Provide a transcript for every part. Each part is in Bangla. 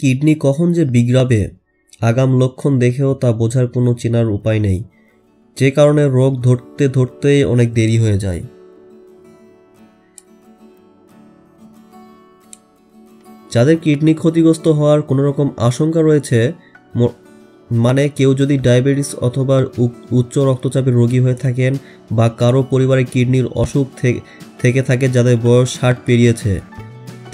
কিডনি কখন যে বিগড়াবে আগাম লক্ষণ দেখেও তা বোঝার কোনো চেনার উপায় নেই, যে কারণে রোগ ধরতে ধরতেই অনেক দেরি হয়ে যায়। যাদের কিডনি ক্ষতিগ্রস্ত হওয়ার কোনো রকম আশঙ্কা রয়েছে, মানে কেউ যদি ডায়াবেটিস অথবা উচ্চ রক্তচাপের রোগী হয়ে থাকেন বা কারো পরিবারে কিডনির অসুখ থেকে থাকে যাদের বয়স 60 পেরিয়েছে,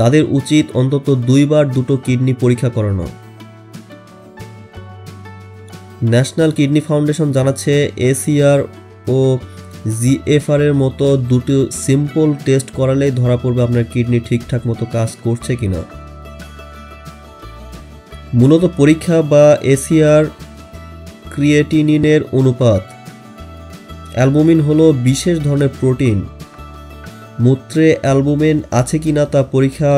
তাদের উচিত অন্তত 2 বার দুটো কিডনি পরীক্ষা করানো। ন্যাশনাল কিডনি ফাউন্ডেশন জানাচ্ছে ACR ও GFR এর মতো দুটো সিম্পল টেস্ট করালেই ধরা পড়বে আপনার কিডনি ঠিকঠাক মতো কাজ করছে কিনা। মূলত পরীক্ষা বা ACR ক্রিয়েটিনিনের অনুপাত। অ্যালবুমিন হলো বিশেষ ধরনের প্রোটিন। মূত্রে অ্যালবুমিন আছে কিনা তা পরীক্ষা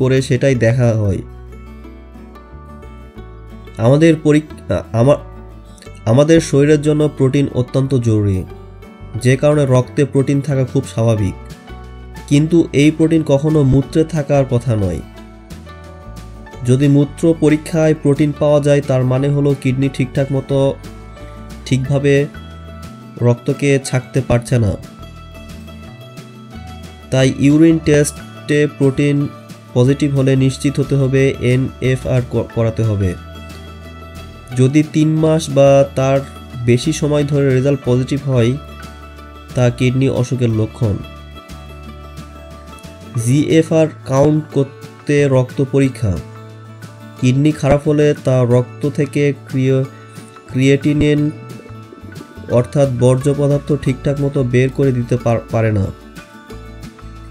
করে সেটাই দেখা হয়। আমাদের শরীরের জন্য প্রোটিন অত্যন্ত জরুরি, যে কারণে রক্তে প্রোটিন থাকা খুব স্বাভাবিক, কিন্তু এই প্রোটিন কখনো মূত্রে থাকার কথা নয়। যদি মূত্র পরীক্ষায় প্রোটিন পাওয়া যায় তার মানে হলো কিডনি ঠিকভাবে রক্তকে ছাঁকতে পারছে না। তাই ইউরিন টেস্টে প্রোটিন পজিটিভ হলে নিশ্চিত হতে হবে NFR করাতে হবে। যদি 3 মাস বা তার বেশি সময় ধরে রেজাল্ট পজিটিভ হয় তা কিডনি অসুখের লক্ষণ। GFR কাউন্ট করতে রক্ত পরীক্ষা। কিডনি খারাপ হলে তা রক্ত থেকে ক্রিয়েটিনিন অর্থাৎ বর্জ্য পদার্থ ঠিকঠাক মতো বের করে দিতে পারে না।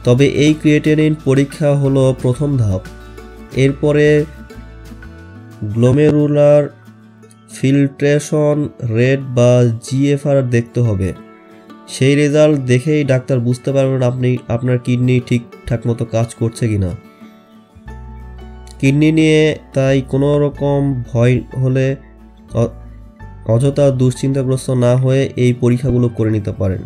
তবে এই ক্রিয়েটিনিন পরীক্ষা হলো প্রথম ধাপ। এরপরে গ্লোমেরুলার ফিল্ট্রেশন রেট বা GFR দেখতে হবে। সেই রেজাল্ট দেখেই ডাক্তার বুঝতে পারবেন আপনার কিডনি ঠিকঠাক মতো কাজ করছে কিনা। কিডনি নিয়ে তাই কোনো রকম ভয় হলে অযথা দুশ্চিন্তাগ্রস্ত না হয়ে এই পরীক্ষাগুলো করে নিতে পারেন।